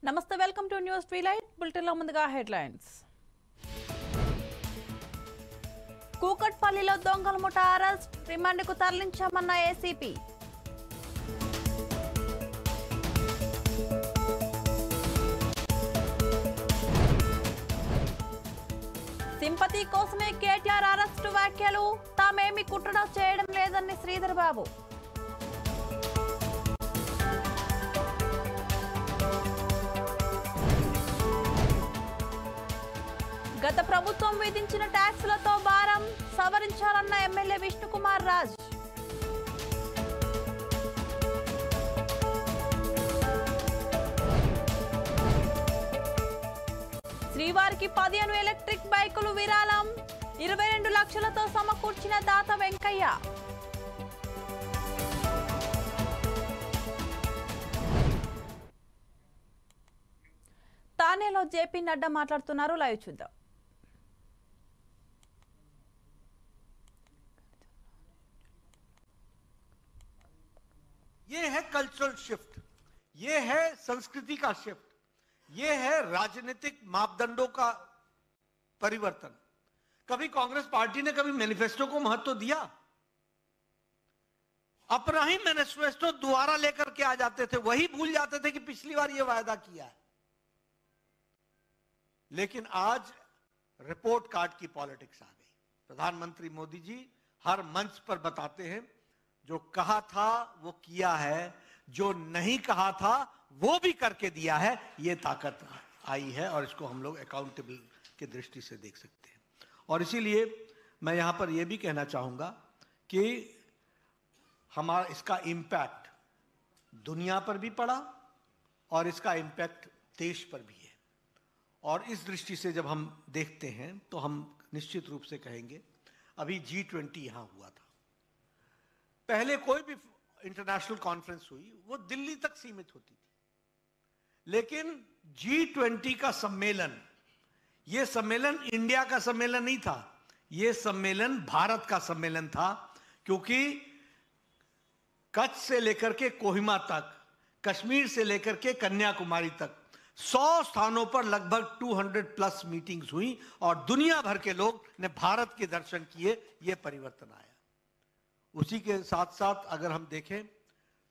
నమస్తే welcome to news ట్వీలైట్ bulletin లో ముందుగా హెడ్లైన్స్. కూకట్పల్లిలో దొంగల ముఠ అరెస్ట్, రిమాండ్కు తరలించామన్న ఏసీపీ. సింపతి కోసమే కేటీఆర్ అరెస్టు వ్యాఖ్యలు, తామేమి కుట్ర చేయడం లేదని శ్రీధర్ బాబు. గత ప్రభుత్వం విధించిన ట్యాక్సులతో భారం సవరించాలన్న ఎమ్మెల్యే విష్ణుకుమార్ రాజ్. శ్రీవారికి 15 ఎలక్ట్రిక్ బైకులు విరాళం, 22 లక్షలతో సమకూర్చిన దాత వెంకయ్య. తానేలో జేపీ నడ్డా మాట్లాడుతున్నారు, లైవ్ చూద్దాం. ये है कल्चरल शिफ्ट, ये है संस्कृति का शिफ्ट, ये है राजनीतिक मापदंडों का परिवर्तन. कभी कांग्रेस पार्टी ने कभी मैनिफेस्टो को महत्व दिया? अपना ही मैनिफेस्टो दोबारा लेकर के आ जाते थे, वही भूल जाते थे कि पिछली बार ये वायदा किया है. लेकिन आज रिपोर्ट कार्ड की पॉलिटिक्स आ गई. प्रधानमंत्री मोदी जी हर मंच पर बताते हैं जो कहा था वो किया है, जो नहीं कहा था वो भी करके दिया है. ये ताकत आई है और इसको हम लोग अकाउंटेबल की दृष्टि से देख सकते हैं. और इसीलिए मैं यहां पर यह भी कहना चाहूंगा कि हमारा इसका इम्पैक्ट दुनिया पर भी पड़ा और इसका इम्पैक्ट देश पर भी है. और इस दृष्टि से जब हम देखते हैं तो हम निश्चित रूप से कहेंगे, अभी G20 यहां हुआ था. पहले कोई भी इंटरनेशनल कॉन्फ्रेंस हुई वो दिल्ली तक सीमित होती थी, लेकिन G20 का सम्मेलन, ये सम्मेलन इंडिया का सम्मेलन नहीं था, ये सम्मेलन भारत का सम्मेलन था. क्योंकि कच्छ से लेकर के कोहिमा तक, कश्मीर से लेकर के कन्याकुमारी तक 100 स्थानों पर लगभग 200+ मीटिंग्स हुई और दुनिया भर के लोग ने भारत के दर्शन किए. ये परिवर्तन आया. उसी के साथ साथ अगर हम देखें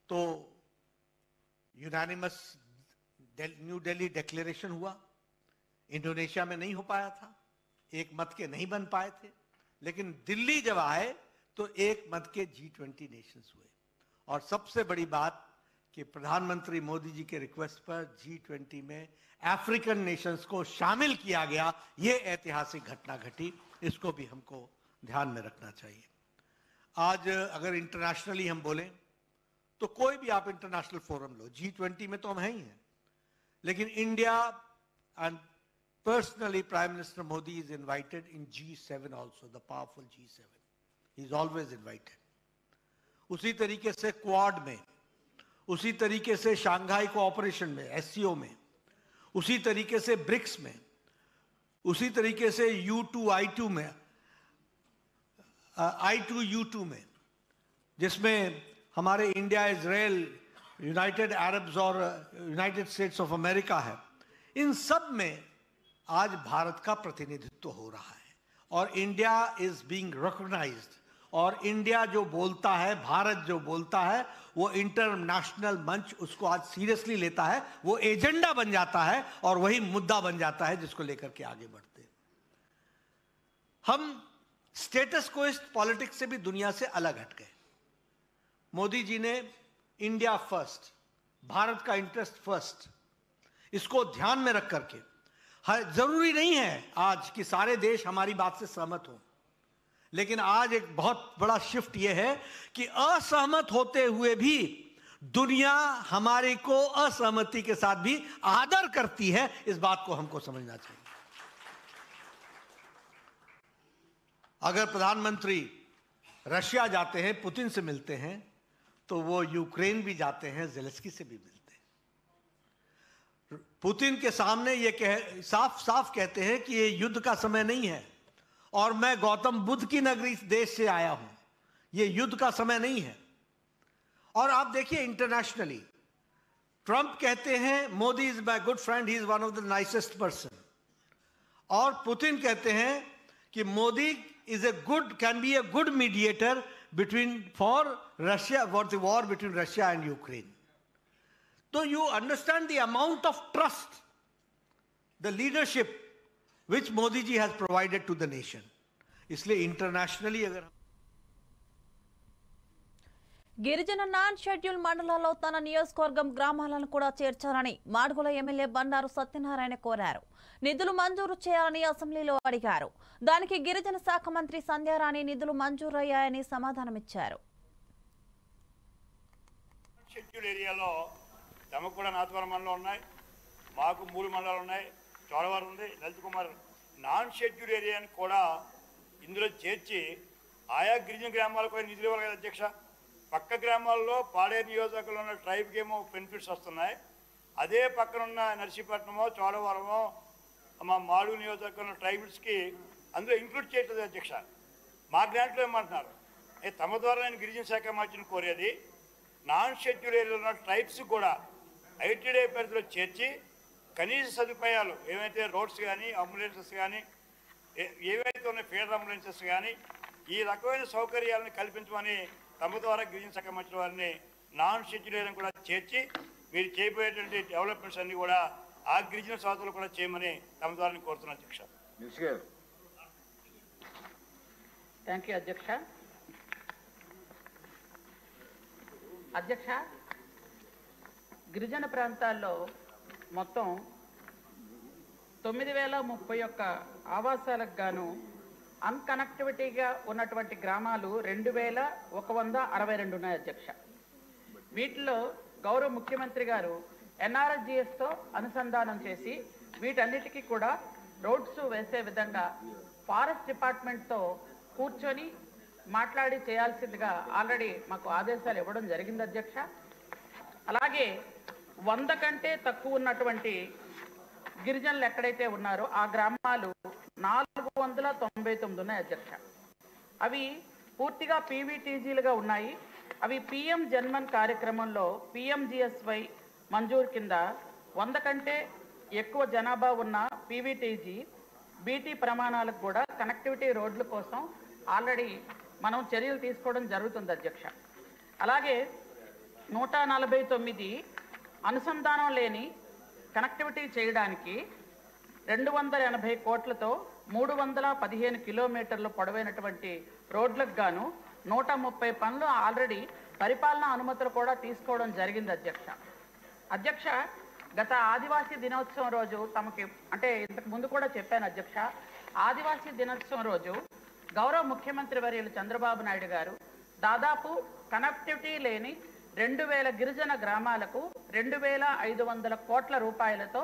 तो यूनानिमस न्यू दिल्ली डिक्लेरेशन हुआ. इंडोनेशिया में नहीं हो पाया था, एक मत के नहीं बन पाए थे, लेकिन दिल्ली जब आए तो एक मत के G20 नेशंस हुए. और सबसे बड़ी बात कि प्रधानमंत्री मोदी जी के रिक्वेस्ट पर G20 में अफ्रीकन नेशंस को शामिल किया गया. यह ऐतिहासिक घटना घटी, इसको भी हमको ध्यान में रखना चाहिए. आज अगर इंटरनेशनली हम बोलें तो कोई भी आप इंटरनेशनल फोरम लो, G20 में तो हम हैं ही हैं, लेकिन India and personally prime minister Modi is invited in G7 also, the powerful G7. He is always invited. उसी तरीके से क्वाड में, उसी तरीके से शंघाई कोऑपरेशन में, SCO में, उसी तरीके से ब्रिक्स में, उसी तरीके से U2I2 में, I2U2 में, जिसमें हमारे इंडिया, इजराइल, यूनाइटेड अरब्स और यूनाइटेड स्टेट्स ऑफ अमेरिका है. इन सब में आज भारत का प्रतिनिधित्व हो रहा है और इंडिया इज बीइंग रिकॉग्नाइज्ड. और इंडिया जो बोलता है, भारत जो बोलता है, वो इंटरनेशनल मंच उसको आज सीरियसली लेता है. वो एजेंडा बन जाता है और वही मुद्दा बन जाता है जिसको लेकर के आगे बढ़ते हैं. हम स्टेटस कोइस्ट पॉलिटिक्स से भी दुनिया से अलग हट गए. मोदी जी ने इंडिया फर्स्ट, भारत का इंटरेस्ट फर्स्ट, इसको ध्यान में रख करके, जरूरी नहीं है आज कि सारे देश हमारी बात से सहमत हो, लेकिन आज एक बहुत बड़ा शिफ्ट यह है कि असहमत होते हुए भी दुनिया हमारे को असहमति के साथ भी आदर करती है. इस बात को हमको समझना चाहिए. अगर प्रधानमंत्री रशिया जाते हैं, पुतिन से मिलते हैं, तो वो यूक्रेन भी जाते हैं, ज़ेलेंस्की से भी मिलते हैं. पुतिन के सामने ये साफ साफ कहते हैं कि ये युद्ध का समय नहीं है और मैं गौतम बुद्ध की नगरी देश से आया हूं, ये युद्ध का समय नहीं है. और आप देखिए इंटरनेशनली ट्रंप कहते हैं Modi is my good friend, he is one of the nicest person, और पुतिन कहते हैं कि Modi is a good, can be a good mediator between for Russia, for the war between Russia and Ukraine. तो you understand the amount of trust, the leadership which Modi ji has provided to the nation. इसलिए internationally अगर గిరిజన non schedule మండలాల్లో తన నియోజకవర్గం గ్రామాలను కూడా చేర్చాలని మాడుగుల ఎమ్మెల్యే బండారు సత్యనారాయణ కోరారు. నిధులు మంజూరు చేయాలని అసెంబ్లీలో అడిగారు. దానికి గిరిజన శాఖ మంత్రి సంధ్యారాణి నిధులు మంజూరయ్యాయని సమాధానమిచ్చారు. షెడ్యూల్ ఏరియాలో తమకు కూడా నాతవరం మండలం ఉన్నాయి, మాకు 3 మండలాలు ఉన్నాయి, చోడవరం ఉంది, లలిత్ కుమార్. నాన్ షెడ్యూల్ ఏరియాని కూడా ఇందులో చేర్చి ఆయా గిరిజన గ్రామాలకు నిధులు ఇవ్వాలి కదా అధ్యక్ష. పక్క గ్రామాల్లో పాడేరు నియోజకవర్గంలో ఉన్న ట్రైబ్కి ఏమో బెనిఫిట్స్ వస్తున్నాయి, అదే పక్కనున్న నర్సీపట్నమో చోడవరమో మా మాడు నియోజకవర్గంలో ట్రైబల్స్కి అందులో ఇంక్లూడ్ చేయట్లేదు అధ్యక్ష. మా గ్రాంట్లో ఏమంటున్నారు, తమ ద్వారా నేను గిరిజన శాఖ మంత్రిని కోరేది నాన్ షెడ్యూల్ ఏరియాలో ఉన్న ట్రైబ్స్ కూడా ఐటీడీ పరిధిలో చేర్చి కనీస సదుపాయాలు ఏవైతే రోడ్స్ కానీ అంబులెన్సెస్ కానీ ఏవైతే ఉన్నాయి ఫీడర్ అంబులెన్సెస్ కానీ ఈ రకమైన సౌకర్యాలను కల్పించమని తమ ద్వారా గిరిజన శాఖ మంత్రి వారిని నాన్ షెడ్యూల్ ఏరియాను కూడా చేర్చి మీరు చేయబోయేటువంటి డెవలప్మెంట్స్ అన్నీ కూడా ఆ గిరిజన సోదరులు కూడా చేయమని తమ ద్వారా కోరుతున్నారు అధ్యక్ష. థ్యాంక్ యూ అధ్యక్ష. అధ్యక్ష, గిరిజన ప్రాంతాల్లో మొత్తం 9031 ఆవాసాలకు గాను అన్కనెక్టివిటీగా ఉన్నటువంటి గ్రామాలు 2162 ఉన్నాయి అధ్యక్ష. వీటిలో గౌరవ ముఖ్యమంత్రి గారు ఎన్ఆర్ఎస్జిఎస్తో అనుసంధానం చేసి వీటన్నిటికీ కూడా రోడ్స్ వేసే విధంగా ఫారెస్ట్ డిపార్ట్మెంట్తో కూర్చొని మాట్లాడి చేయాల్సిందిగా ఆల్రెడీ మాకు ఆదేశాలు ఇవ్వడం జరిగింది అధ్యక్ష. అలాగే 100 కంటే తక్కువ ఉన్నటువంటి గిరిజనులు ఎక్కడైతే ఉన్నారో ఆ గ్రామాలు 499 ఉన్నాయి అధ్యక్ష. అవి పూర్తిగా పీవీటీజీలుగా ఉన్నాయి. అవి పిఎం జన్మన్ కార్యక్రమంలో పిఎంజిఎస్వై మంజూరు కింద 100 కంటే ఎక్కువ జనాభా ఉన్న పీవీటీజీ బీటీ ప్రమాణాలకు కూడా కనెక్టివిటీ రోడ్ల కోసం ఆల్రెడీ మనం చర్యలు తీసుకోవడం జరుగుతుంది అధ్యక్ష. అలాగే 149 అనుసంధానం లేని కనెక్టివిటీ చేయడానికి 280 కోట్లతో 315 కిలోమీటర్లు పొడవైనటువంటి రోడ్లకు గాను 130 పనులు ఆల్రెడీ పరిపాలనా అనుమతులు కూడా తీసుకోవడం జరిగింది అధ్యక్ష. అధ్యక్ష, గత ఆదివాసీ దినోత్సవం రోజు తమకి అంటే ఇంతకు ముందు కూడా చెప్పాను అధ్యక్ష, ఆదివాసీ దినోత్సవం రోజు గౌరవ ముఖ్యమంత్రి వర్యులు చంద్రబాబు నాయుడు గారు దాదాపు కనెక్టివిటీ లేని 2000 గిరిజన గ్రామాలకు 2500 కోట్ల రూపాయలతో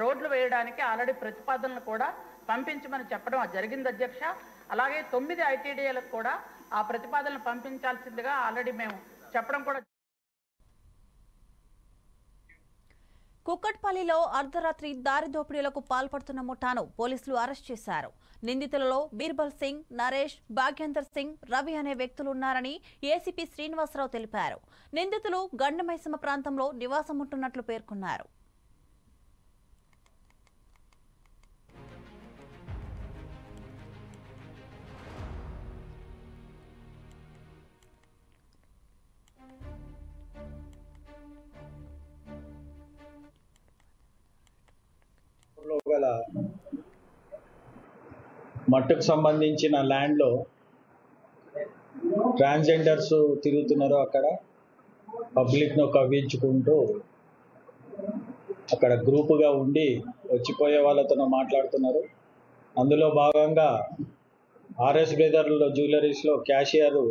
రోడ్లు వేయడానికి ఆల్రెడీ ప్రతిపాదనలు కూడా పంపించమని చెప్పడం జరిగింది అధ్యక్ష. అలాగే 9 ఐటీడీఏలకు కూడా ఆ ప్రతిపాదనలు పంపించాల్సిందిగా ఆల్రెడీ మేము చెప్పడం కూడా. కుక్కట్పల్లిలో అర్ధరాత్రి దారి దోపిడీలకు పాల్పడుతున్న ముఠాను పోలీసులు అరెస్ట్ చేశారు. నిందితులలో బీర్బల్ సింగ్, నరేష్, భాగ్యందర్ సింగ్, రవి అనే వ్యక్తులున్నారని ఏసీపీ శ్రీనివాసరావు తెలిపారు. నిందితులు గండమైసమ ప్రాంతంలో నివాసం ఉంటున్నట్లు పేర్కొన్నారు. గల మట్టుకు సంబంధించిన ల్యాండ్లో ట్రాన్స్జెండర్స్ తిరుగుతున్నారు. అక్కడ పబ్లిక్ను కవ్వించుకుంటూ అక్కడ గ్రూపుగా ఉండి వచ్చిపోయే వాళ్ళతో మాట్లాడుతున్నారు. అందులో భాగంగా ఆర్ఎస్ బ్రదర్లో జ్యువెలరీస్లో క్యాషియర్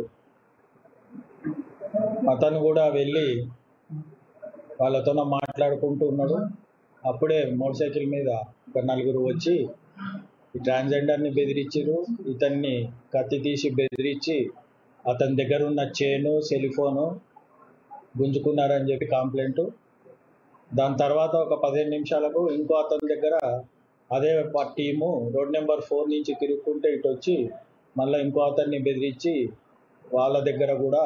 అతను కూడా వెళ్ళి వాళ్ళతో మాట్లాడుకుంటూ ఉన్నాడు. అప్పుడే మోటార్ సైకిల్ మీద ఒక 4 వచ్చి ఈ ట్రాన్స్జెండర్ని బెదిరించారు. ఇతన్ని కత్తి తీసి బెదిరించి అతని దగ్గర ఉన్న చైను, సెల్ఫోను గుంజుకున్నారని చెప్పి కంప్లైంట్. దాని తర్వాత ఒక 15 నిమిషాలకు ఇంకో అతని దగ్గర అదే టీము రోడ్ నెంబర్ 4 నుంచి తిరుగుకుంటే ఇటు వచ్చి మళ్ళీ ఇంకో అతన్ని బెదిరించి వాళ్ళ దగ్గర కూడా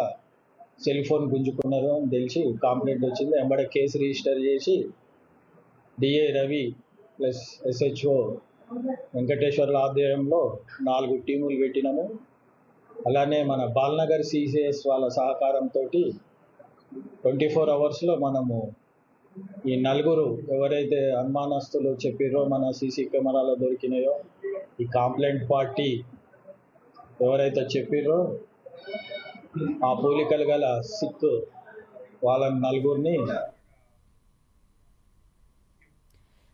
సెల్ ఫోన్ గుంజుకున్నారు అని తెలిసి కంప్లైంట్ వచ్చింది. వెంబడే కేసు రిజిస్టర్ చేసి డిఏ రవి ప్లస్ SHO వెంకటేశ్వర్ల ఆధ్వర్యంలో 4 టీములు పెట్టినాము. అలానే మన బాల్నగర్ CCS వాళ్ళ సహకారంతో 24 అవర్స్లో మనము ఈ 4 ఎవరైతే అనుమానస్తులు చెప్పిరో మన సీసీ కెమెరాలో దొరికినాయో ఈ కంప్లైంట్ పార్టీ ఎవరైతే చెప్పిరో ఆ పోలికలు గల సిక్ వాళ్ళని 4ని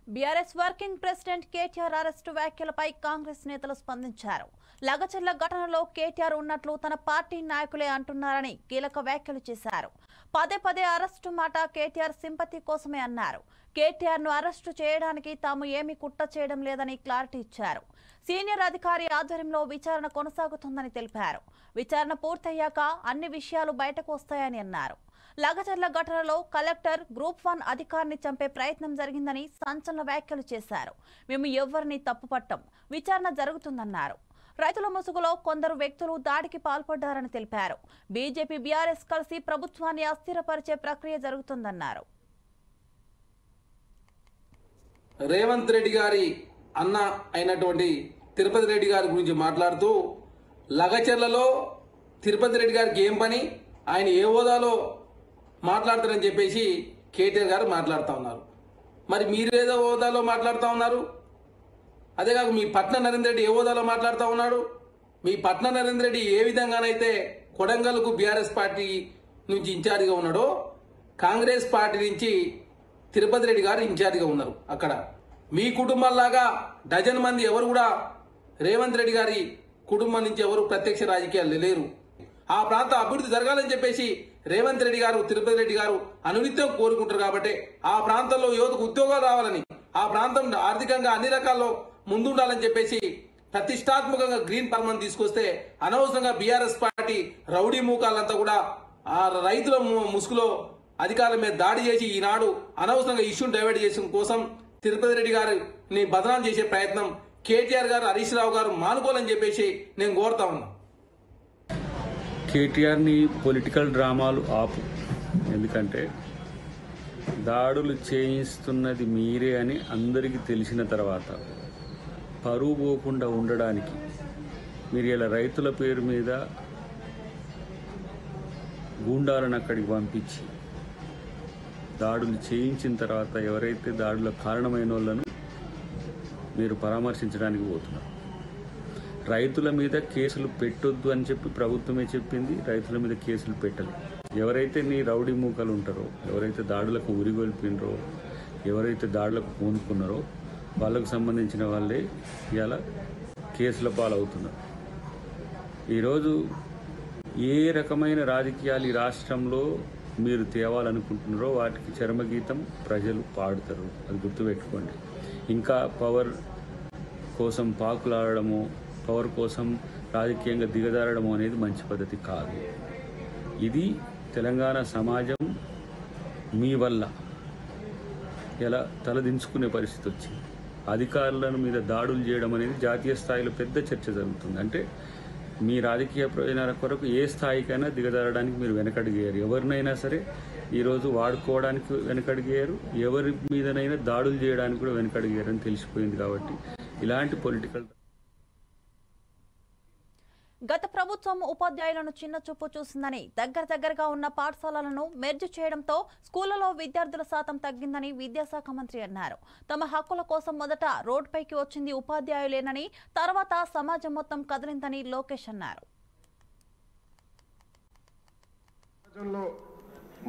BRS working president KTR arrest వ్యాఖ్యలపై కాంగ్రెస్ నేతలు స్పందించారు. లగచర్ల ఘటనలో కేటీఆర్ ఉన్నట్లు తన పార్టీ నాయకులే అంటున్నారని కీలక వ్యాఖ్యలు చేశారు. పదే అరెస్టు మాట కేటీఆర్ సింపతి కోసమే అన్నారు. కేటీఆర్ ను అరెస్టు చేయడానికి తాము ఏమీ కుట్ర చేయడం లేదని క్లారిటీ ఇచ్చారు. సీనియర్ అధికారి ఆధ్వర్యంలో విచారణ కొనసాగుతుందని తెలిపారు. విచారణ పూర్తయ్యాక అన్ని విషయాలు బయటకు వస్తాయని అన్నారు. లగచర్ల ఘటనలో కలెక్టర్ గ్రూప్ 1 అధికారిని చంపే ప్రయత్నం జరిగిందని సంచలన వ్యాఖ్యలు చేశారు. మేము ఎవరిని తప్పుపట్టం, విచారణ జరుగుతుందన్నారు. రైతుల ముసుగులో కొందరు వ్యక్తులు దాడికి పాల్పడ్డారని తెలిపారు. బీజేపీ బీఆర్ఎస్ కలిసి ప్రభుత్వాన్ని అస్థిరపరిచే ప్రక్రియ జరుగుతుందన్నారు. రేవంత్ రెడ్డి గారి అన్న అయినటువంటి తిరుపతి రెడ్డి గారి గురించి మాట్లాడుతూ లగచర్లలో తిరుపతి రెడ్డి గారికి ఏం పని, ఆయన ఏ హోదాలో మాట్లాడతారని చెప్పేసి కేటీఆర్ గారు మాట్లాడుతూ ఉన్నారు. మరి మీరేదో హోదాలో మాట్లాడుతూ ఉన్నారు? అదేకాక మీ పట్న నరేంద్ర రెడ్డి ఏ హోదాలో మాట్లాడుతూ ఉన్నాడు? మీ పట్న నరేంద్ర రెడ్డి ఏ విధంగానైతే కొడంగల్కు బీఆర్ఎస్ పార్టీ నుంచి ఇన్ఛార్జిగా ఉన్నాడో కాంగ్రెస్ పార్టీ నుంచి తిరుపతి రెడ్డి గారు ఇన్ఛార్జిగా ఉన్నారు. అక్కడ మీ కుటుంబాల్లాగా డజన్ మంది ఎవరు కూడా రేవంత్ రెడ్డి గారి కుటుంబం నుంచి ఎవరు ప్రత్యక్ష రాజకీయాలు లేరు. ఆ ప్రాంత అభివృద్ధి జరగాలని చెప్పేసి రేవంత్ రెడ్డి గారు తిరుపతి రెడ్డి గారు అనునిత్యం కోరుకుంటారు. కాబట్టి ఆ ప్రాంతంలో యువతకు ఉద్యోగాలు రావాలని, ఆ ప్రాంతం ఆర్థికంగా అన్ని రకాల్లో ముందుండాలని చెప్పేసి ప్రతిష్టాత్మకంగా గ్రీన్ పర్మన్ తీసుకొస్తే అనవసరంగా బీఆర్ఎస్ పార్టీ రౌడీ మూకాలంతా కూడా ఆ రైతుల ముసుగులో అధికారుల మీద దాడి చేసి ఈనాడు అనవసరంగా ఇష్యూని డైవర్ట్ చేసిన కోసం తిరుపతి రెడ్డి గారిని బదనాం చేసే ప్రయత్నం కేటీఆర్ గారు హరీష్ రావు గారు మానుకోవాలని చెప్పేసి నేను కోరుతా ఉన్నా. కేటీఆర్ని పొలిటికల్ డ్రామాలు ఆపు. ఎందుకంటే దాడులు చేయిస్తున్నది మీరే అని అందరికీ తెలిసిన తర్వాత పరువు పోకుండా ఉండడానికి మీరు ఇలా రైతుల పేరు మీద గూండాలను అక్కడికి పంపించి దాడులు చేయించిన తర్వాత ఎవరైతే దాడులకు కారణమైన వాళ్ళను మీరు పరామర్శించడానికి పోతున్నారు. రైతుల మీద కేసులు పెట్టొద్దు అని చెప్పి ప్రభుత్వమే చెప్పింది. రైతుల మీద కేసులు పెట్టాలి. ఎవరైతే నీ రౌడీ మూకలు ఉంటారో, ఎవరైతే దాడులకు ఉరిగొల్పినరో, ఎవరైతే దాడులకు పూనుకున్నారో వాళ్ళకు సంబంధించిన వాళ్ళే ఇలా కేసుల పాలవుతున్నారు. ఈరోజు ఏ రకమైన రాజకీయాలు ఈ రాష్ట్రంలో మీరు తేవాలనుకుంటున్నారో వాటికి చరమగీతం ప్రజలు పాడుతారు. అది గుర్తుపెట్టుకోండి. ఇంకా పవర్ కోసం పాకులాడము, పవర్ కోసం రాజకీయంగా దిగజారడం అనేది మంచి పద్ధతి కాదు. ఇది తెలంగాణ సమాజం మీ వల్ల ఎలా తలదించుకునే పరిస్థితి వచ్చింది. అధికారులను మీద దాడులు చేయడం అనేది జాతీయ స్థాయిలో పెద్ద చర్చ జరుగుతుంది. అంటే మీ రాజకీయ ప్రయోజనాల కొరకు ఏ స్థాయికైనా దిగజారడానికి మీరు వెనకడిగేయారు. ఎవరినైనా సరే ఈరోజు వాడుకోవడానికి వెనకడిగేయారు, ఎవరి మీదనైనా దాడులు చేయడానికి కూడా వెనకడిగేయారని తెలిసిపోయింది. కాబట్టి ఇలాంటి పొలిటికల్ గత ప్రభుత్వం ఉపాధ్యాయులను చిన్నచూపు చూసిందని, దగ్గరగా ఉన్న పాఠశాలలను మెర్జ్ చేయడంతో స్కూళ్లలో విద్యార్థుల శాతం తగ్గిందని విద్యాశాఖ మంత్రి అన్నారు. తమ హక్కుల కోసం మొదట రోడ్డుపైకి వచ్చింది ఉపాధ్యాయులేనని, తర్వాత సమాజం మొత్తం కదిలిందని లోకేష్ అన్నారు.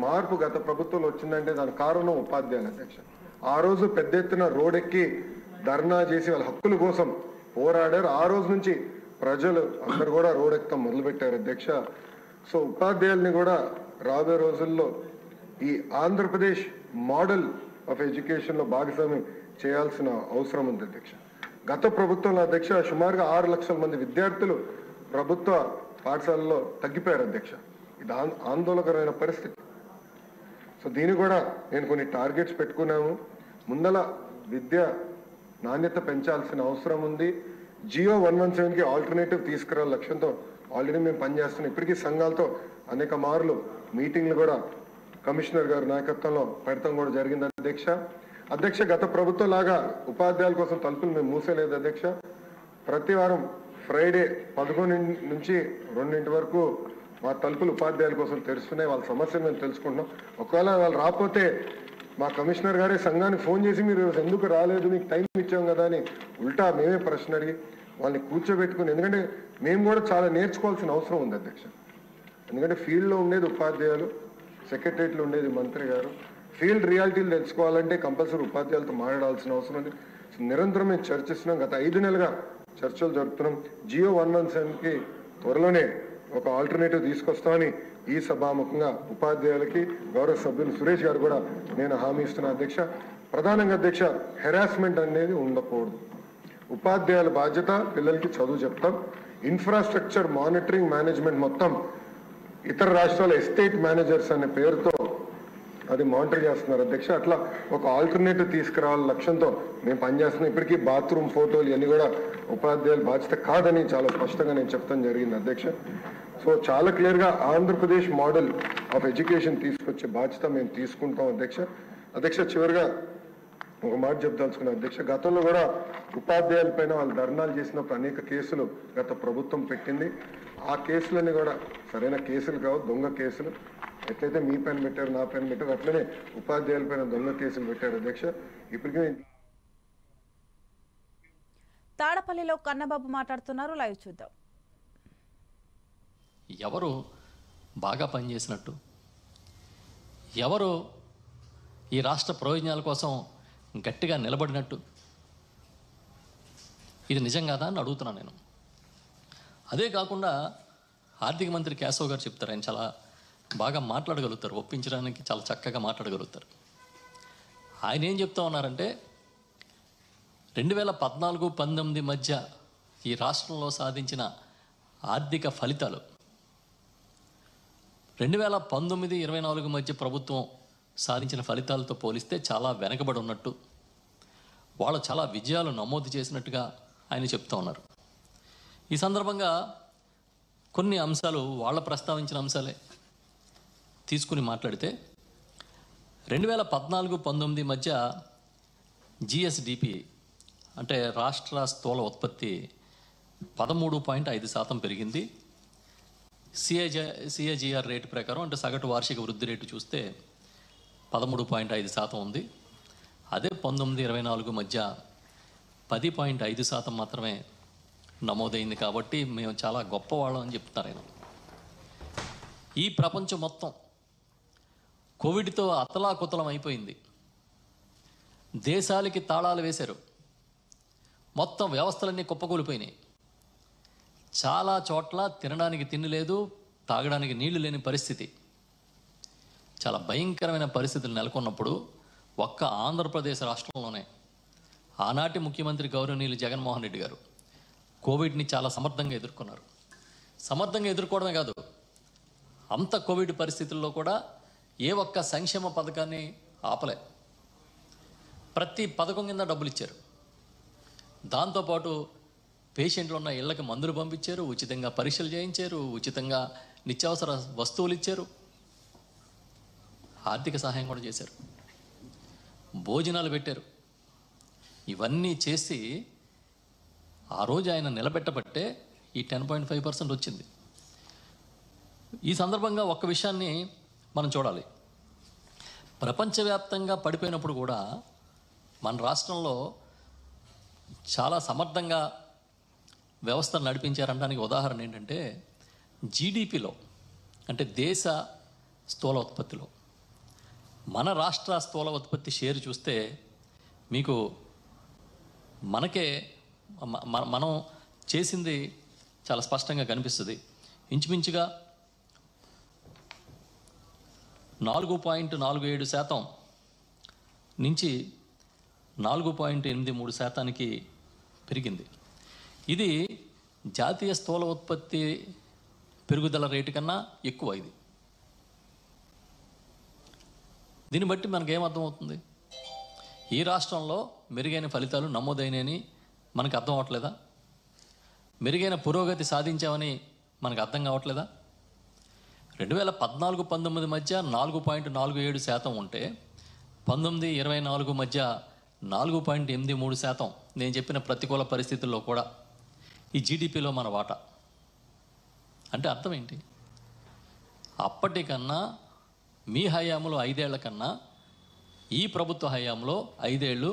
మార్పు గత ప్రభుత్వంలో వచ్చిందంటే దానికి కారణం ఉపాధ్యాయుల అధ్యక్ష. ఆ రోజు పెద్ద ఎత్తున రోడ్డెక్కి ధర్నా చేసి వాళ్ళ హక్కుల కోసం పోరాడారు. ఆ రోజు నుంచి ప్రజలు అందరు కూడా రోడ్డెక్కడం మొదలుపెట్టారు అధ్యక్ష. సో ఉపాధ్యాయుల్ని కూడా రాబోయే రోజుల్లో ఈ ఆంధ్రప్రదేశ్ మోడల్ ఆఫ్ ఎడ్యుకేషన్లో భాగస్వామ్యం చేయాల్సిన అవసరం ఉంది అధ్యక్ష. గత ప్రభుత్వంలో అధ్యక్ష సుమారుగా 6 లక్షల మంది విద్యార్థులు ప్రభుత్వ పాఠశాలలో తగ్గిపోయారు అధ్యక్ష. ఇది ఆందోళనకరమైన పరిస్థితి. సో దీన్ని కూడా నేను కొన్ని టార్గెట్స్ పెట్టుకున్నాము. ముందల విద్య నాణ్యత పెంచాల్సిన అవసరం ఉంది. జియో 117కి ఆల్టర్నేటివ్ తీసుకురావాలి లక్ష్యంతో ఆల్రెడీ మేము పనిచేస్తున్నాం. ఇప్పటికీ సంఘాలతో అనేక మార్లు మీటింగ్లు కూడా కమిషనర్ గారి నాయకత్వంలో పెడతాం కూడా జరిగింది అధ్యక్ష. గత ప్రభుత్వం లాగా ఉపాధ్యాయుల కోసం తలుపులు మేము మూసేలేదు అధ్యక్ష. ప్రతి వారం ఫ్రైడే 11 నుంచి 2 వరకు మా తలుపులు ఉపాధ్యాయుల కోసం తెరుస్తున్నాయి. వాళ్ళ సమస్యలు మేము తెలుసుకుంటున్నాం. ఒకవేళ వాళ్ళు రాకపోతే మా కమిషనర్ గారే సంఘానికి ఫోన్ చేసి మీరు ఎందుకు రాలేదు, మీకు టైం ఇచ్చాం కదా అని ఉల్టా మేమే ప్రశ్న అడిగి వాళ్ళని కూర్చోబెట్టుకుని, ఎందుకంటే మేము కూడా చాలా నేర్చుకోవాల్సిన అవసరం ఉంది అధ్యక్ష. ఎందుకంటే ఫీల్డ్లో ఉండేది ఉపాధ్యాయులు, సెక్రటరియట్లో ఉండేది మంత్రి గారు. ఫీల్డ్ రియాలిటీలు తెలుసుకోవాలంటే కంపల్సరీ ఉపాధ్యాయులతో మాట్లాడాల్సిన అవసరం ఉంది. నిరంతరం మేము చర్చిస్తున్నాం. గత 5 నెలలుగా చర్చలు జరుపుతున్నాం. జియో 117కి త్వరలోనే ఒక ఆల్టర్నేటివ్ తీసుకొస్తామని ఈ సభాముఖంగా ఉపాధ్యాయులకి గౌరవ సభ్యులు సురేష్ గారు కూడా నేను హామీ ఇస్తున్నా అధ్యక్ష. ప్రధానంగా అధ్యక్ష, హెరాస్మెంట్ అనేది ఉండకూడదు. ఉపాధ్యాయుల బాధ్యత పిల్లలకి చదువు చెప్తాం. ఇన్ఫ్రాస్ట్రక్చర్ మానిటరింగ్ మేనేజ్మెంట్ మొత్తం ఇతర రాష్ట్రాల ఎస్టేట్ మేనేజర్స్ అనే పేరుతో అది మానిటర్ చేస్తున్నారు అధ్యక్ష. అట్లా ఒక ఆల్టర్నేటివ్ తీసుకురావాల లక్ష్యంతో మేము పనిచేస్తున్నాం. ఇప్పటికీ బాత్రూమ్ ఫోటోలు ఇవన్నీ కూడా ఉపాధ్యాయుల బాధ్యత కాదని చాలా స్పష్టంగా నేను చెప్తాను జరిగింది అధ్యక్ష. సో చాలా క్లియర్గా ఆంధ్రప్రదేశ్ మోడల్ ఆఫ్ ఎడ్యుకేషన్ తీసుకొచ్చే బాధ్యత మేము తీసుకుంటాం అధ్యక్ష. చివరిగా ఒక మాట చెప్దాల్చుకున్నాను అధ్యక్ష. గతంలో కూడా ఉపాధ్యాయుల పైన వాళ్ళు ధర్నాలు చేసినప్పుడు అనేక కేసులు గత ప్రభుత్వం పెట్టింది. ఆ కేసులన్నీ కూడా సరైన కేసులు కావు, దొంగ కేసులు. ఎట్లయితే మీ పైన పెట్టారు, నా పైన పెట్టారు, అట్లనే ఉపాధ్యాయుల పైన దొంగ కేసులు పెట్టారు అధ్యక్ష. ఇప్పటికీ తాడపల్లిలో కన్నబాబు మాట్లాడుతున్నారు, లైవ్ చూద్దాం. ఎవరు బాగా పనిచేసినట్టు, ఎవరు ఈ రాష్ట్ర ప్రయోజనాల కోసం గట్టిగా నిలబడినట్టు, ఇది నిజం కాదా అని అడుగుతున్నాను నేను. అదే కాకుండా ఆర్థిక మంత్రి కేశవ్ గారు చెప్తారు, ఆయన చాలా బాగా మాట్లాడగలుగుతారు, ఒప్పించడానికి చాలా చక్కగా మాట్లాడగలుగుతారు. ఆయన ఏం చెప్తా ఉన్నారంటే 2014-19 మధ్య ఈ రాష్ట్రంలో సాధించిన ఆర్థిక ఫలితాలు 2019-24 మధ్య ప్రభుత్వం సాధించిన ఫలితాలతో పోలిస్తే చాలా వెనకబడి ఉన్నట్టు, వాళ్ళు చాలా విజయాలు నమోదు చేసినట్టుగా ఆయన చెప్తా ఉన్నారు. ఈ సందర్భంగా కొన్ని అంశాలు వాళ్ళ ప్రస్తావించిన అంశాలే తీసుకుని మాట్లాడితే 2014-19 మధ్య జిఎస్డిపి అంటే రాష్ట్ర స్థూల ఉత్పత్తి 13.5% పెరిగింది. సిఏజిఆర్ రేటు ప్రకారం అంటే సగటు వార్షిక వృద్ధి రేటు చూస్తే 13.5% ఉంది. అదే 19-24 మధ్య 10.5% మాత్రమే నమోదైంది. కాబట్టి మేము చాలా గొప్పవాళ్ళం అని చెప్తారు ఆయన. ఈ ప్రపంచం మొత్తం కోవిడ్తో అతలాకుతలం అయిపోయింది. దేశాలకి తాళాలు వేశారు, మొత్తం వ్యవస్థలన్నీ కుప్పకూలిపోయినాయి. చాలా చోట్ల తినడానికి తిండి లేదు, తాగడానికి నీళ్లు లేని పరిస్థితి. చాలా భయంకరమైన పరిస్థితులు నెలకొన్నప్పుడు ఒక్క ఆంధ్రప్రదేశ్ రాష్ట్రంలోనే ఆనాటి ముఖ్యమంత్రి గౌరవనీయులు జగన్మోహన్ రెడ్డి గారు కోవిడ్ని చాలా సమర్థంగా ఎదుర్కొన్నారు. సమర్థంగా ఎదుర్కోవడమే కాదు, అంత కోవిడ్ పరిస్థితుల్లో కూడా ఏ ఒక్క సంక్షేమ పథకాన్ని ఆపలే. ప్రతి పథకం కింద డబ్బులు ఇచ్చారు. దాంతోపాటు పేషెంట్లు ఉన్న ఇళ్ళకి మందులు పంపించారు, ఉచితంగా పరీక్షలు చేయించారు, ఉచితంగా నిత్యావసర వస్తువులు ఇచ్చారు, ఆర్థిక సహాయం కూడా చేశారు, భోజనాలు పెట్టారు. ఇవన్నీ చేసి ఆ రోజు ఆయన నిలబెట్టబట్టే ఈ 10.5% వచ్చింది. ఈ సందర్భంగా ఒక్క విషయాన్ని మనం చూడాలి. ప్రపంచవ్యాప్తంగా పడిపోయినప్పుడు కూడా మన రాష్ట్రంలో చాలా సమర్థంగా వ్యవస్థను నడిపించారనడానికి ఉదాహరణ ఏంటంటే జీడిపిలో అంటే దేశ స్థూల ఉత్పత్తిలో మన రాష్ట్ర స్థూల ఉత్పత్తి షేర్ చూస్తే మీకు మనకే మనం చేసింది చాలా స్పష్టంగా కనిపిస్తుంది. ఇంచుమించుగా 4.47% నుంచి 4.83% పెరిగింది. ఇది జాతీయ స్థూల ఉత్పత్తి పెరుగుదల రేటు కన్నా ఎక్కువ. ఇది దీన్ని బట్టి మనకేమర్థమవుతుంది? ఈ రాష్ట్రంలో మెరుగైన ఫలితాలు నమోదైనని మనకు అర్థం అవ్వట్లేదా? మెరుగైన పురోగతి సాధించామని మనకు అర్థం కావట్లేదా? 2014-19 మధ్య 4.47% ఉంటే 19-24 మధ్య 4.83%. నేను చెప్పిన ప్రతికూల పరిస్థితుల్లో కూడా ఈ జీడిపిలో మన వాటా అంటే అర్థం ఏంటి? అప్పటికన్నా మీ హయాంలో 5 ఏళ్ల కన్నా ఈ ప్రభుత్వ హయాంలో 5 ఏళ్ళు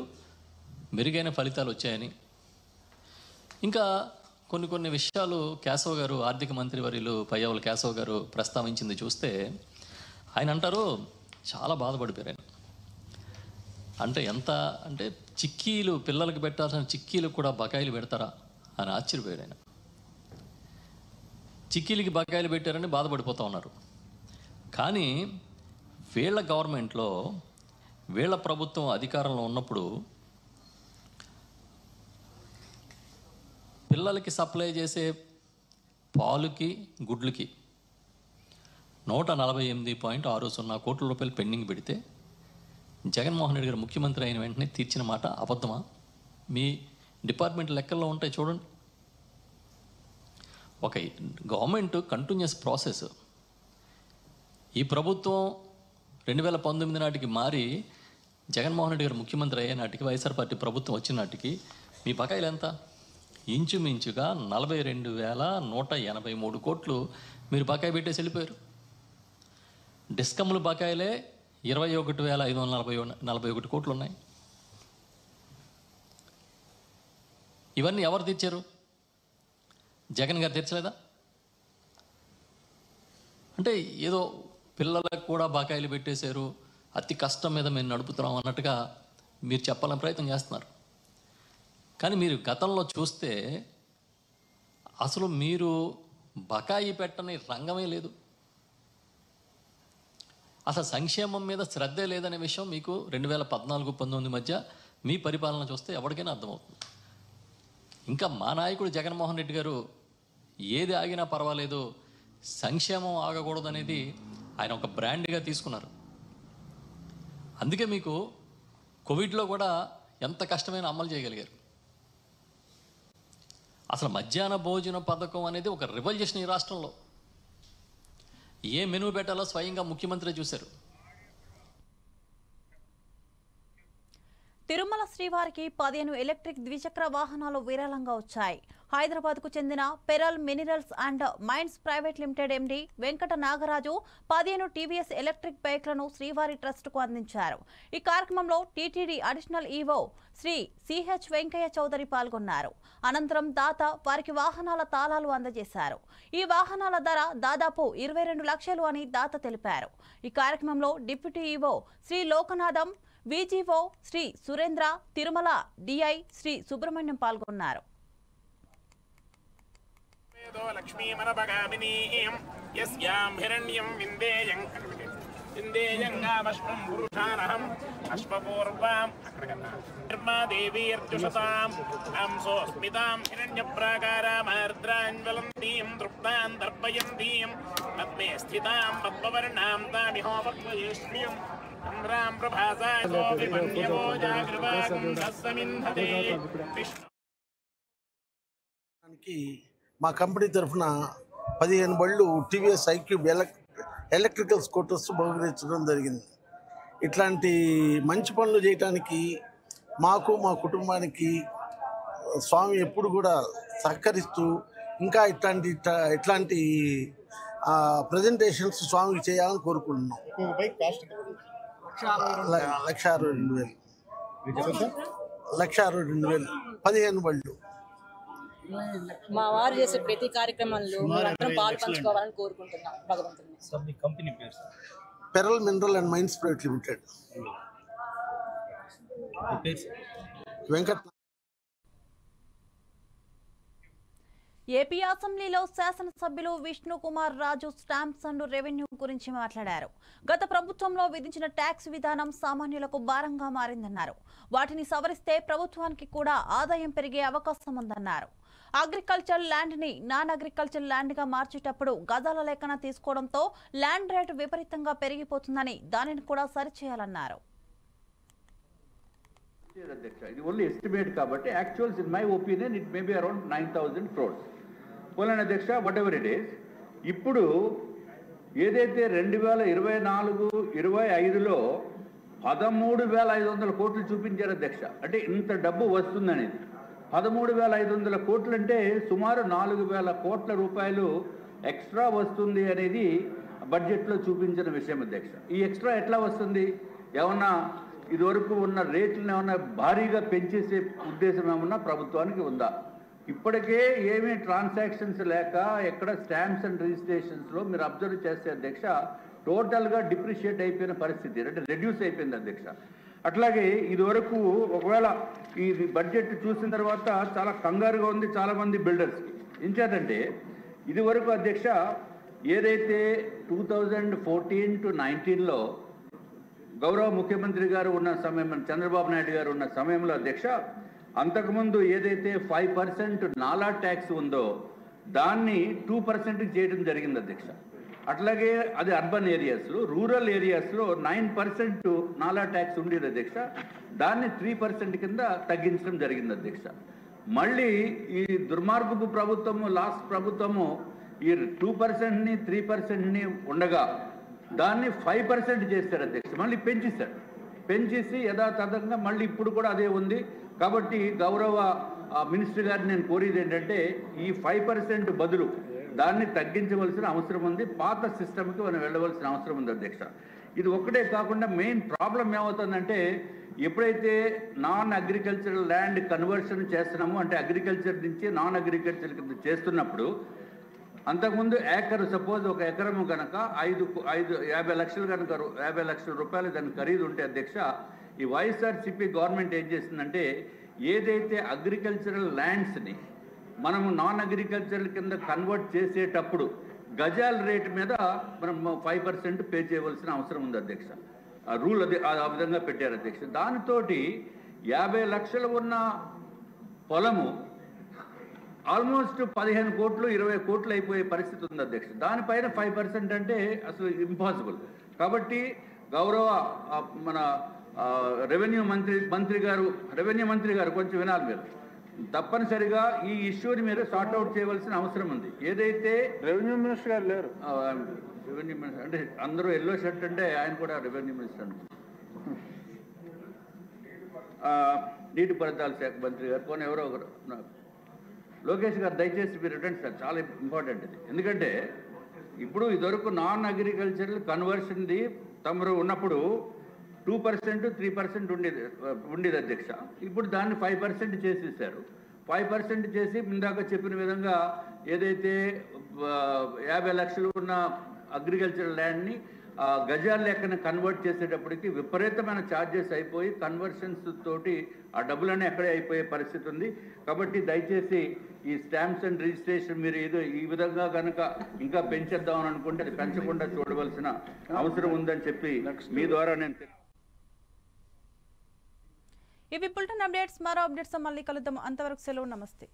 మెరుగైన ఫలితాలు వచ్చాయని. ఇంకా కొన్ని విషయాలు కేశవ్ గారు, ఆర్థిక మంత్రి వర్యులు పయ్యావుల కేశవ్ గారు ప్రస్తావించింది చూస్తే ఆయన అంటారు చాలా బాధపడిపోయారు ఆయన. అంటే ఎంత అంటే చిక్కీలు, పిల్లలకి పెట్టాల్సిన చిక్కీలు కూడా బకాయిలు పెడతారా అని ఆశ్చర్యపోయాడు ఆయన. చిక్కీలకి బకాయిలు పెట్టారని బాధపడిపోతూ ఉన్నారు. కానీ వీళ్ళ గవర్నమెంట్లో, వీళ్ళ ప్రభుత్వం అధికారంలో ఉన్నప్పుడు పిల్లలకి సప్లై చేసే పాలుకి, గుడ్లకి 148.60 కోట్ల రూపాయలు పెండింగ్ పెడితే జగన్మోహన్ రెడ్డి గారు ముఖ్యమంత్రి అయిన వెంటనే తీర్చిన మాట అబద్ధమా? మీ డిపార్ట్మెంట్ లెక్కల్లో ఉంటాయి చూడండి. ఒక గవర్నమెంట్ కంటిన్యూస్ ప్రాసెస్. ఈ ప్రభుత్వం 2019 నాటికి మారి జగన్మోహన్ రెడ్డి గారు ముఖ్యమంత్రి అయ్యే నాటికి, వైఎస్ఆర్ పార్టీ ప్రభుత్వం వచ్చిన నాటికి మీ బకాయిలు ఎంత? ఇంచుమించుగా 42,183 కోట్లు మీరు బకాయి పెట్టేసి వెళ్ళిపోయారు. డిస్కమ్లు బకాయిలే 21,541 కోట్లు ఉన్నాయి. ఇవన్నీ ఎవరు తెచ్చారు? జగన్ గారు తెచ్చలేదా? అంటే ఏదో పిల్లలకు కూడా బకాయిలు పెట్టేశారు, అతి కష్టం మీద మేము నడుపుతున్నాం అన్నట్టుగా మీరు చెప్పాలని ప్రయత్నం చేస్తున్నారు. కానీ మీరు గతంలో చూస్తే అసలు మీరు బకాయి పెట్టని రంగమే లేదు. అసలు సంక్షేమం మీద శ్రద్ధే లేదనే విషయం మీకు 2014-19 మధ్య మీ పరిపాలన చూస్తే ఎవరికైనా అర్థమవుతుంది. ఇంకా మా నాయకుడు జగన్మోహన్ రెడ్డి గారు ఏది ఆగినా పర్వాలేదు, సంక్షేమం ఆగకూడదు అనేది ఆయన ఒక బ్రాండ్గా తీసుకున్నారు. అందుకే మీకు కోవిడ్లో కూడా ఎంత కష్టమైన అమలు చేయగలిగారు. అసలు మధ్యాహ్న భోజన పథకం అనేది ఒక రివల్యూషన్ ఈ రాష్ట్రంలో. ఏ మెనూ పెట్టాలో స్వయంగా ముఖ్యమంత్రి చూశారు. తిరుమల శ్రీవారికి 15 ఎలక్ట్రిక్ ద్విచక్ర వాహనాలు విరాళంగా వచ్చాయి. హైదరాబాద్కు చెందిన pearl minerals and mines private limited MD Venkata Nagaraju 15 TVS electric బైక్లను శ్రీవారి ట్రస్టుకు అందించారు. ఈ కార్యక్రమంలో టీటీడీ అడిషనల్ ఈవో శ్రీ సిహెచ్ వెంకయ్య చౌదరి పాల్గొన్నారు. అనంతరం దాత వారికి వాహనాల తాళాలు అందజేశారు. ఈ వాహనాల ధర దాదాపు 22 లక్షలు అని దాత తెలిపారు. ఈ కార్యక్రమంలో deputy EO Shri Lokanatham, VGO Shri Surendra, Tirumala DI Shri Subrahmanyam పాల్గొన్నారు. మా కంపెనీ తరఫున 15 బళ్ళు టీవీఎస్ ఐక్యూబ్ ఎలక్ట్రికల్ స్కూటర్స్ బహుకరించడం జరిగింది. ఇట్లాంటి మంచి పనులు చేయడానికి మాకు, మా కుటుంబానికి స్వామి ఎప్పుడు కూడా సహకరిస్తూ ఇంకా ఇట్లాంటి ప్రజెంటేషన్స్ స్వామికి చేయాలని కోరుకుంటున్నాం. 1,62,000 15 బళ్ళు. మా వారు చేసే ప్రతి కార్యక్రమంలో అందరం పాలు పంచుకోవాలని కోరుకుంటున్నాం భగవంతుని. Pearl Mineral and mines private Limited. Venkat. AP అసెంబ్లీలో శాసనసభ్యులు Vishnu Kumar Raju stamps and revenue గురించి మాట్లాడారు. గత ప్రభుత్వంలో విధించిన ట్యాక్స్ విధానం సామాన్యులకు భారంగా మారిందన్నారు. వాటిని సవరిస్తే ప్రభుత్వానికి కూడా ఆదాయం పెరిగే అవకాశం ఉందన్నారు. అగ్రికల్చర్ ల్యాండ్ ని నాన్ అగ్రికల్చర్ ల్యాండ్ గా మార్చేటప్పుడు గజాల లెక్కన తీసుకోవడంతో ల్యాండ్ రేటు విపరీతంగా పెరిగిపోతుందని దానిని కూడా సరిచేయాలన్నారు. ఇది ఓన్లీ ఎస్టిమేట్ కాబట్టి actuals in my opinion it may be around 9,000 crores. పోలాన్ అధ్యక్ష వాట్ ఎవర్ ఇట్ ఈస్. ఇప్పుడు ఏదైతే 2024-25లో 13,500 కోట్లు చూపించారు అధ్యక్ష. అంటే ఇంత డబ్బు వస్తుందనేది 13,500 కోట్లు అంటే సుమారు 4,000 కోట్ల రూపాయలు ఎక్స్ట్రా వస్తుంది అనేది బడ్జెట్లో చూపించిన విషయం అధ్యక్ష. ఈ ఎక్స్ట్రా ఎట్లా వస్తుంది? ఏమన్నా ఇదివరకు ఉన్న రేట్లను ఏమన్నా భారీగా పెంచేసే ఉద్దేశం ఏమన్నా ప్రభుత్వానికి ఉందా? ఇప్పటికే ఏమీ ట్రాన్సాక్షన్స్ లేక ఎక్కడ స్టాంప్స్ అండ్ రిజిస్ట్రేషన్స్లో మీరు అబ్జర్వ్ చేస్తే అధ్యక్ష టోటల్గా డిప్రిషియేట్ అయిపోయిన పరిస్థితి, అంటే రెడ్యూస్ అయిపోయింది అధ్యక్ష. అట్లాగే ఇదివరకు ఒకవేళ ఈ బడ్జెట్ చూసిన తర్వాత చాలా కంగారుగా ఉంది చాలామంది బిల్డర్స్కి. ఇంచేతంటే ఇదివరకు అధ్యక్ష ఏదైతే 2014-19లో గౌరవ ముఖ్యమంత్రి గారు ఉన్న సమయం, చంద్రబాబు నాయుడు గారు ఉన్న సమయంలో అధ్యక్ష అంతకుముందు ఏదైతే 5% నాలా ట్యాక్స్ ఉందో దాన్ని 2% చేయడం జరిగింది అధ్యక్ష. అట్లాగే అది అర్బన్ ఏరియాస్లో, రూరల్ ఏరియాస్లో 9% నాలా ట్యాక్స్ ఉండేది అధ్యక్ష. దాన్ని 3% కింద తగ్గించడం జరిగింది అధ్యక్ష. మళ్ళీ ఈ దుర్మార్గపు ప్రభుత్వము, లాస్ట్ ప్రభుత్వము ఈ 2%ని 3%ని ఉండగా దాన్ని 5% చేశారు అధ్యక్ష. మళ్ళీ పెంచేసి యథాతథంగా మళ్ళీ ఇప్పుడు కూడా అదే ఉంది. కాబట్టి గౌరవ మినిస్టర్ గారిని నేను కోరేది ఏంటంటే ఈ 5% బదులు దాన్ని తగ్గించవలసిన అవసరం ఉంది. పాత సిస్టమ్కి మనం వెళ్ళవలసిన అవసరం ఉంది అధ్యక్ష. ఇది ఒక్కటే కాకుండా మెయిన్ ప్రాబ్లం ఏమవుతుందంటే ఎప్పుడైతే నాన్ అగ్రికల్చరల్ ల్యాండ్ కన్వర్షన్ చేస్తున్నామో, అంటే అగ్రికల్చర్ నుంచి నాన్ అగ్రికల్చర్ కింద చేస్తున్నప్పుడు అంతకుముందు ఏకరు, సపోజ్ ఒక ఎకరము కనుక 50 లక్షలు కనుక 50 లక్షల రూపాయలు దాని ఖరీదు ఉంటే అధ్యక్ష ఈ వైఎస్ఆర్సీపీ గవర్నమెంట్ ఏం చేస్తుందంటే ఏదైతే అగ్రికల్చరల్ ల్యాండ్స్ని మనము నాన్ అగ్రికల్చరల్ కింద కన్వర్ట్ చేసేటప్పుడు గజాల రేటు మీద మనం 5% పే చేయవలసిన అవసరం ఉంది అధ్యక్ష. ఆ రూల్ అది ఆ విధంగా పెట్టారు అధ్యక్ష. దానితోటి 50 లక్షలు ఉన్న పొలము ఆల్మోస్ట్ 15 కోట్లు 20 కోట్లు అయిపోయే పరిస్థితి ఉంది అధ్యక్ష. దానిపైన 5% అంటే అసలు ఇంపాసిబుల్. కాబట్టి గౌరవ మన రెవెన్యూ మంత్రి గారు కొంచెం వినాలి మీరు. తప్పనిసరిగా ఈ ఇష్యూని మీరు సార్ట్అవుట్ చేయవలసిన అవసరం ఉంది. ఏదైతే రెవెన్యూ మినిస్టర్ గారు లేరు, రెవెన్యూ మినిస్టర్ అంటే అందరూ ఎల్లో షర్ట్ అంటే ఆయన కూడా రెవెన్యూ మినిస్టర్ అండి. నీటిపారుదల శాఖ మంత్రి గారు కొన్ని ఎవరో ఒకరు, లోకేష్ గారు దయచేసి మీరు రిటర్న్ సార్, చాలా ఇంపార్టెంట్ ఇది. ఎందుకంటే ఇప్పుడు ఇదివరకు నాన్ అగ్రికల్చరల్ కన్వర్షన్ది తమరు ఉన్నప్పుడు 2% 3% ఉండేది అధ్యక్ష. ఇప్పుడు దాన్ని 5% చేసేసారు. 5% చేసి ఇందాక చెప్పిన విధంగా ఏదైతే 50 లక్షలు ఉన్న అగ్రికల్చరల్ ల్యాండ్ని గజాల లెక్కన కన్వర్ట్ చేసేటప్పటికి విపరీతమైన ఛార్జెస్ అయిపోయి కన్వర్షన్స్ తోటి ఆ డబ్బులన్నీ ఎక్కడే అయిపోయే పరిస్థితి ఉంది. కాబట్టి దయచేసి ఈ స్టాంప్స్ అండ్ రిజిస్ట్రేషన్ మీరు ఏదో ఈ విధంగా కనుక ఇంకా పెంచేద్దామని అనుకుంటే అది పెంచకుండా చూడవలసిన అవసరం ఉందని చెప్పి మీ ద్వారా నేను. ఇవి బులెటిన్ అప్డేట్స్. మరో అప్డేట్స్ మళ్ళీ కలుద్దాం. అంతవరకు సెలవు. నమస్తే.